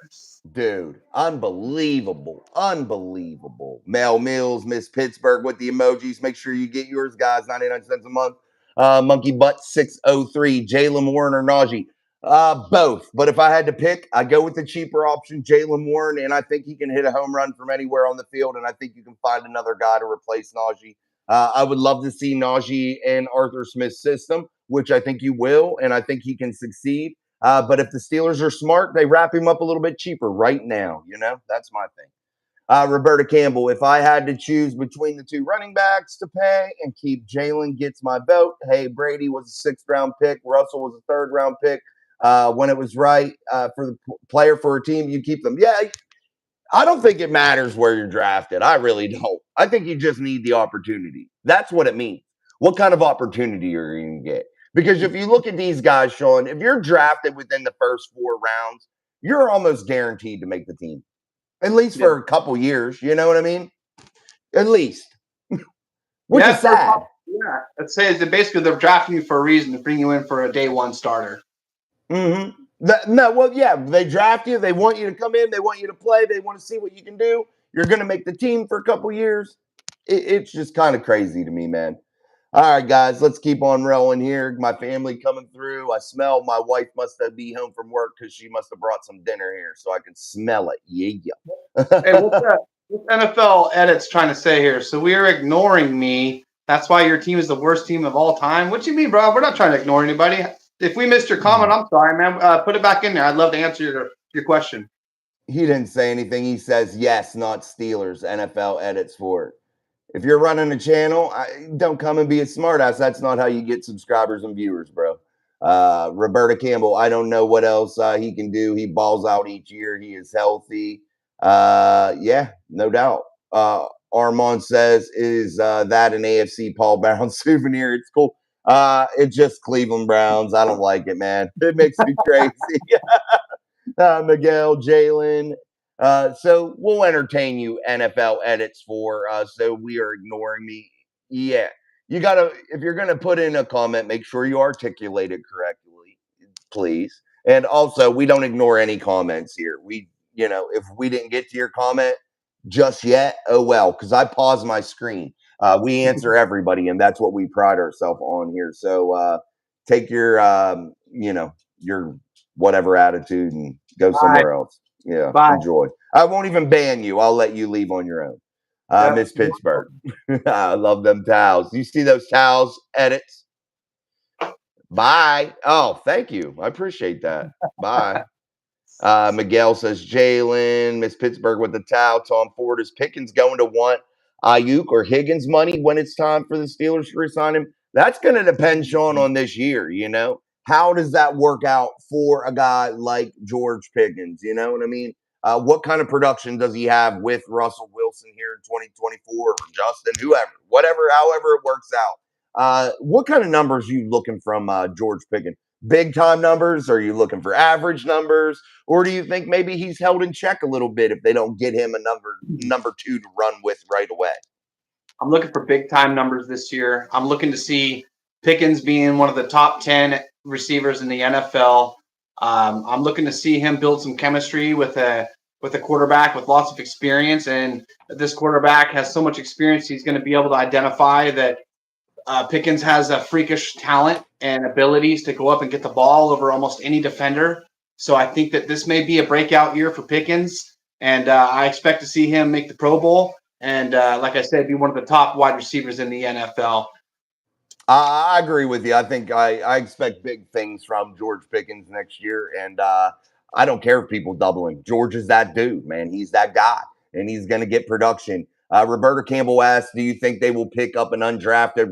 Dude, unbelievable. Unbelievable. Mel Mills, Miss Pittsburgh with the emojis. Make sure you get yours, guys. 99 cents a month. Monkey Butt 603. Jaylen Warren or Najee? Both. But if I had to pick, I go with the cheaper option, Jaylen Warren, and I think he can hit a home run from anywhere on the field, and I think you can find another guy to replace Najee. I would love to see Najee in Arthur Smith's system, which I think you will, and I think he can succeed. But if the Steelers are smart, they wrap him up a little bit cheaper right now. That's my thing. Roberta Campbell, if I had to choose between the two running backs to pay and keep Jalen gets my vote. Hey, Brady was a 6th-round pick. Russell was a 3rd-round pick. When it was right for the player for a team, you keep them. Yeah, I don't think it matters where you're drafted. I really don't. I think you just need the opportunity. That's what it means. What kind of opportunity are you going to get? Because if you look at these guys, Sean, if you're drafted within the first 4 rounds, you're almost guaranteed to make the team, at least for a couple years. You know what I mean? At least, which is sad. Yeah, let's say that basically they're drafting you for a reason to bring you in for a day 1 starter. Mm-hmm. They draft you. They want you to come in. They want you to play. They want to see what you can do. You're going to make the team for a couple years. It's just kind of crazy to me, man. All right, guys, let's keep on rolling here. My family coming through. I smell my wife must be home from work because she must have brought some dinner here, so I can smell it. Yeah. Hey, what's NFL edits trying to say here? So we are ignoring me. That's why your team is the worst team of all time. What do you mean, bro? We're not trying to ignore anybody. If we missed your comment, I'm sorry, man. Put it back in there. I'd love to answer your question. He didn't say anything. He says yes, not Steelers. NFL edits for it. If you're running a channel, don't come and be a smartass. That's not how you get subscribers and viewers, bro. Roberta Campbell, I don't know what else he can do. He balls out each year. He is healthy. Yeah, no doubt. Armand says, is that an AFC Paul Brown souvenir? It's cool. It's just Cleveland Browns. I don't like it, man. It makes me crazy. Miguel, Jalen. So we'll entertain you NFL edits for so we are ignoring me. Yeah. You gotta, if you're gonna put in a comment, make sure you articulate it correctly, please. And also we don't ignore any comments here. If we didn't get to your comment just yet, oh well, because I pause my screen. We answer everybody, and that's what we pride ourselves on here. So take your your whatever attitude and go somewhere else. Yeah, enjoy. I won't even ban you. I'll let you leave on your own. Miss Pittsburgh. I love them towels. You see those towels edits? Bye. Oh, thank you. I appreciate that. Bye. Miguel says Jalen, Miss Pittsburgh with the towel. Tom Ford, is Pickens going to want Ayuk or Higgins money when it's time for the Steelers to resign him? That's going to depend, Sean, on this year. How does that work out for a guy like George Pickens? You know what I mean? What kind of production does he have with Russell Wilson here in 2024 or Justin, whoever, whatever, however it works out? What kind of numbers are you looking from George Pickens? Big time numbers? Are you looking for average numbers? Or do you think maybe he's held in check a little bit if they don't get him a number two to run with right away? I'm looking for big time numbers this year. I'm looking to see Pickens being one of the top 10 receivers in the NFL. I'm looking to see him build some chemistry with a quarterback with lots of experience. And this quarterback has so much experience, he's going to be able to identify that Pickens has a freakish talent and abilities to go up and get the ball over almost any defender. So I think that this may be a breakout year for Pickens, and I expect to see him make the Pro Bowl and, like I said, be one of the top wide receivers in the NFL. I agree with you. I think I expect big things from George Pickens next year, and I don't care if people double him. George is that dude, man. He's that guy, and he's going to get production. Roberta Campbell asked, do you think they will pick up an undrafted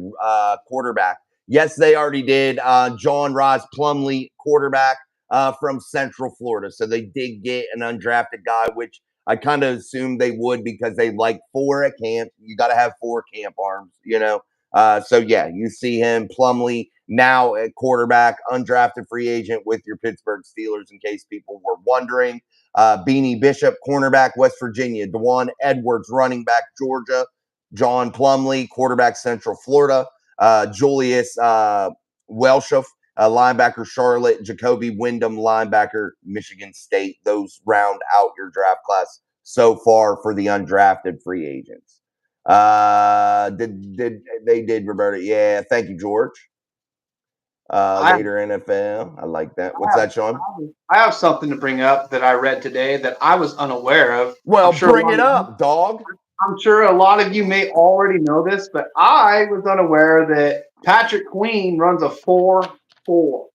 quarterback? Yes, they already did. John Ross Plumlee, quarterback from Central Florida. So they did get an undrafted guy, which I kind of assumed they would because they like 4 at camp. You got to have 4 camp arms, So, yeah, you see him, Plumlee, now at quarterback, undrafted free agent with your Pittsburgh Steelers, in case people were wondering. Beanie Bishop, cornerback, West Virginia. Dewan Edwards, running back, Georgia. John Plumlee, quarterback, Central Florida. Julius Welshoff, linebacker, Charlotte. Jacoby Wyndham, linebacker, Michigan State. Those round out your draft class so far for the undrafted free agents. Did Roberta? Yeah, thank you, George. Later NFL. I like that. What's that, Sean? I have something to bring up that I read today that I was unaware of. Well, bring it up, dog. I'm sure a lot of you may already know this, but I was unaware that Patrick Queen runs a 4.4.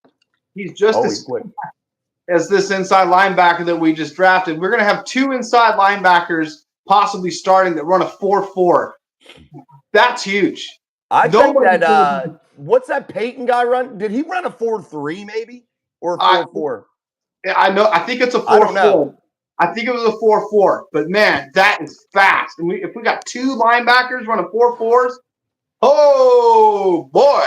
He's just as quick as this inside linebacker that we just drafted. We're going to have 2 inside linebackers possibly starting that run a 4.4. That's huge. I think that what's that Peyton guy run? Did he run a 4.3 maybe or a 4.4? I know. I think it's a 4.4. I think it was a 4.4. But man, that is fast. And if we got 2 linebackers running 4.4s, oh boy!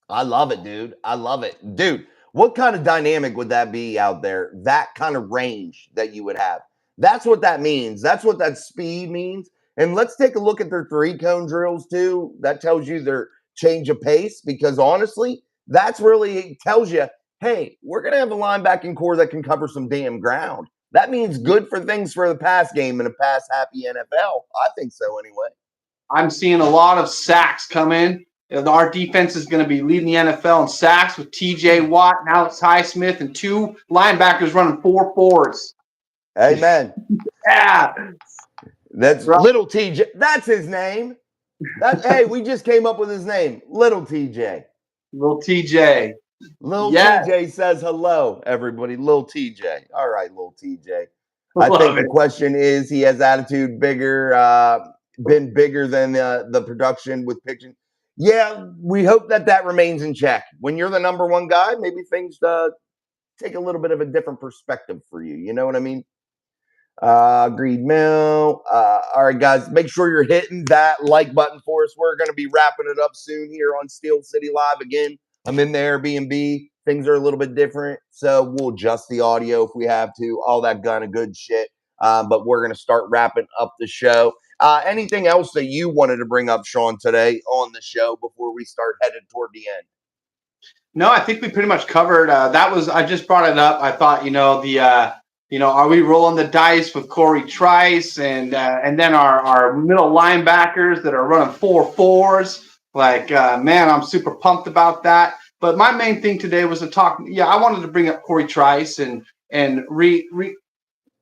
I love it, dude. I love it, dude. What kind of dynamic would that be out there? That kind of range that you would have. That's what that means. That's what that speed means. And let's take a look at their 3-cone drills too. That tells you their change of pace, because honestly, that's really tells you, hey, we're going to have a linebacking core that can cover some damn ground. That means good for things for the pass game in a pass-happy NFL. I think so anyway. I'm seeing a lot of sacks come in. Our defense is going to be leading the NFL in sacks with T.J. Watt and Alex Highsmith and 2 linebackers running 4.4s. Amen. Yeah. That's right. Little TJ. That's his name. Hey, we just came up with his name. Little TJ. Little TJ. Little TJ says hello, everybody. Little TJ. All right, little TJ. I think the question is, he has attitude been bigger than the production with pitching. Yeah, we hope that remains in check. When you're the number 1 guy, maybe things take a little bit of a different perspective for you. You know what I mean? Agreed, Mel. All right, guys, make sure you're hitting that like button for us. We're going to be wrapping it up soon here on Steel City Live. Again, I'm in the Airbnb. Things are a little bit different, so we'll adjust the audio if we have to, all that kind of good shit. But we're going to start wrapping up the show. Anything else that you wanted to bring up, Sean, today on the show before we start headed toward the end? No, I think we pretty much covered. I just brought it up. I thought, are we rolling the dice with Corey Trice and then our middle linebackers that are running 4.4s? Man, I'm super pumped about that. But my main thing today was to talk. Yeah, I wanted to bring up Corey Trice and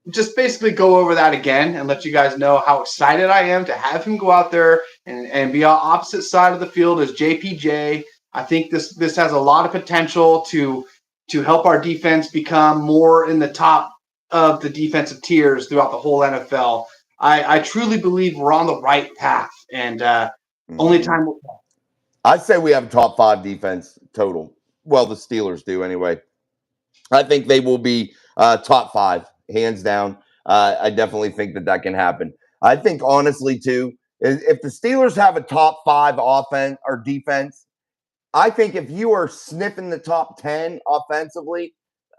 just basically go over that again and let you guys know how excited I am to have him go out there and be on opposite side of the field as JPJ. I think this has a lot of potential to help our defense become more in the top of the defensive tiers throughout the whole NFL. I truly believe we're on the right path, and only time will tell. I'd say we have a top 5 defense total. Well, the Steelers do anyway. I think they will be top 5, hands down. I definitely think that can happen. I think, honestly, too, if the Steelers have a top 5 offense or defense, I think if you are sniffing the top 10 offensively,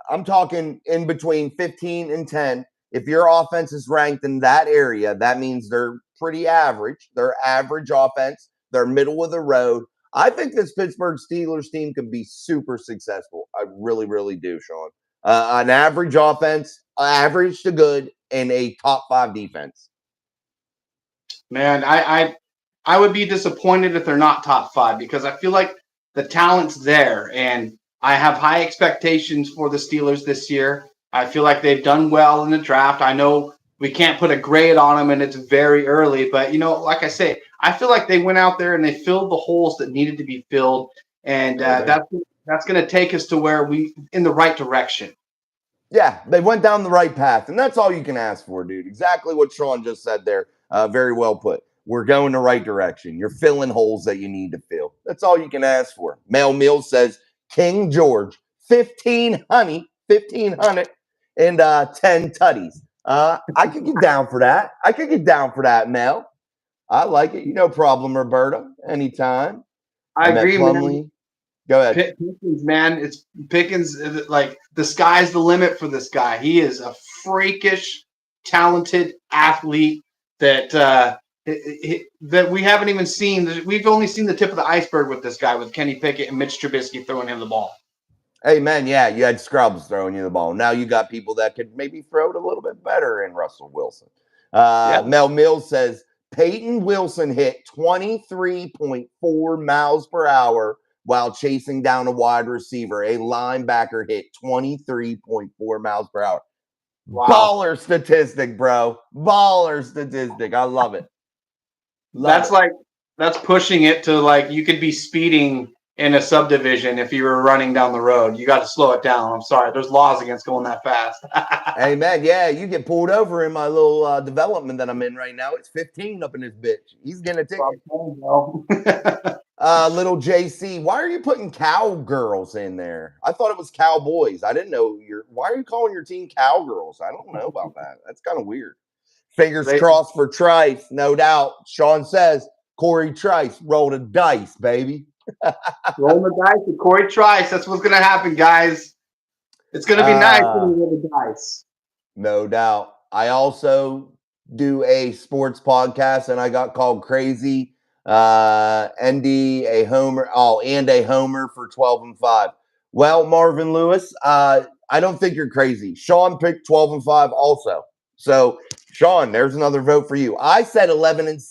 I'm talking in between 15 and 10. If your offense is ranked in that area, that means they're pretty average. They're average offense. They're middle of the road. I think this Pittsburgh Steelers team could be super successful. I really, really do, Sean. An average offense, average to good, and a top 5 defense. Man, I would be disappointed if they're not top 5 because I feel like the talent's there, and I have high expectations for the Steelers this year. I feel like they've done well in the draft. I know we can't put a grade on them, and it's very early, but like I say, I feel like they went out there and they filled the holes that needed to be filled, and that's going to take us to where we in the right direction. Yeah, they went down the right path, and that's all you can ask for, dude. Exactly what Sean just said there. Very well put. We're going the right direction. You're filling holes that you need to fill. That's all you can ask for. Mel Mills says, King George, 1,500, and 10 tutties. I could get down for that. Mel. I like it. No problem, Roberta. Anytime. I agree, man. Go ahead. Pickens, man. It's Pickens. Like, the sky's the limit for this guy. He is a freakish, talented athlete that we haven't even seen. We've only seen the tip of the iceberg with this guy, with Kenny Pickett and Mitch Trubisky throwing him the ball. Hey, man, yeah, you had scrubs throwing you the ball. Now you got people that could maybe throw it a little bit better in Russell Wilson. Mel Mills says, Peyton Wilson hit 23.4 miles per hour while chasing down a wide receiver. A linebacker hit 23.4 miles per hour. Wow. Baller statistic, bro. Baller statistic. I love it. That's pushing it to, like, you could be speeding in a subdivision if you were running down the road. You got to slow it down. I'm sorry. There's laws against going that fast. Hey, man, yeah, you get pulled over in my little development that I'm in right now. It's 15 up in this bitch. He's going to take it. Little JC, why are you putting cowgirls in there? I thought it was cowboys. I didn't know why are you calling your team cowgirls? I don't know about that. That's kind of weird. Fingers crossed for Trice, no doubt. Sean says, Corey Trice rolled a dice, baby. Roll the dice with Corey Trice. That's what's going to happen, guys. It's going to be nice when you roll the dice. No doubt. I also do a sports podcast, and I got called crazy. Andy, a homer. Oh, and a homer for 12-5. Well, Marvin Lewis, I don't think you're crazy. Sean picked 12-5 also. So, Sean, there's another vote for you. I said 11-6.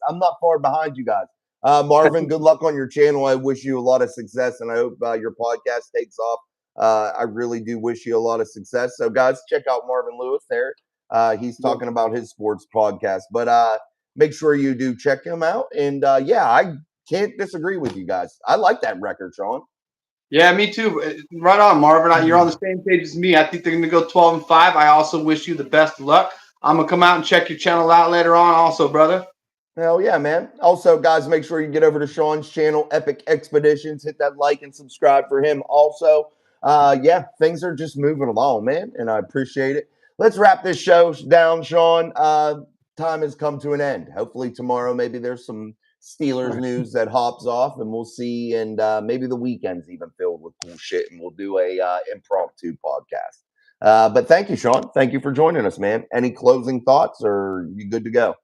I'm not far behind you guys. Marvin, good luck on your channel. I wish you a lot of success, and I hope your podcast takes off. I really do wish you a lot of success. So, guys, check out Marvin Lewis there. He's talking about his sports podcast. But make sure you do check him out. And, I can't disagree with you guys. I like that record, Sean. Yeah, me too. Right on, Marvin. You're on the same page as me. I think they're going to go 12-5. I also wish you the best of luck. I'm going to come out and check your channel out later on also, brother. Hell yeah, man. Also, guys, make sure you get over to Sean's channel, Epic Expeditions. Hit that like and subscribe for him also. Things are just moving along, man, and I appreciate it. Let's wrap this show down, Sean. Time has come to an end. Hopefully tomorrow maybe there's some Steelers news that hops off, and we'll see, and maybe the weekend's even filled with cool shit, and we'll do a impromptu podcast. But thank you, Sean. Thank you for joining us, man. Any closing thoughts, or you good to go?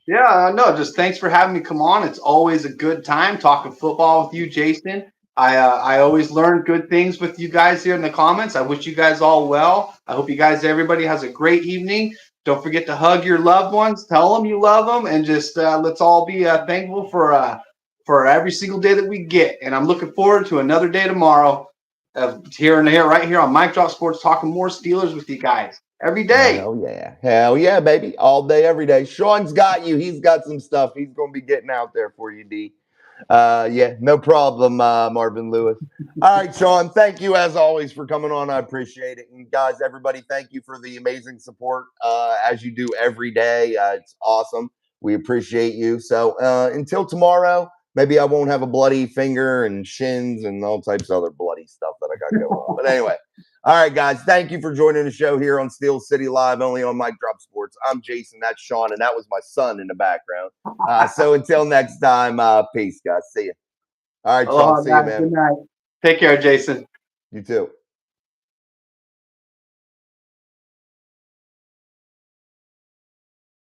Yeah, no, just thanks for having me come on. It's always a good time talking football with you, Jason. I always learn good things with you guys here in the comments. I wish you guys all well. I hope everybody has a great evening. Don't forget to hug your loved ones. Tell them you love them, and just let's all be thankful for every single day that we get. And I'm looking forward to another day tomorrow of here right here on Mic Drop Sports, talking more Steelers with you guys. Every day. Hell yeah, baby. All day, every day. Sean's got you. He's got some stuff he's going to be getting out there for you, D. Yeah, no problem, Marvin Lewis. All right, Sean, thank you as always for coming on. I appreciate it. And guys, everybody, thank you for the amazing support as you do every day. It's awesome. We appreciate you. So until tomorrow, maybe I won't have a bloody finger and shins and all types of other bloody stuff that I got going on. But anyway, all right, guys, thank you for joining the show here on Steel City Live, only on Mic Drop Sports. I'm Jason, that's Sean, and that was my son in the background. So until next time, peace, guys. See you. All right, Sean. See you, man. Good night. Take care, Jason. You too.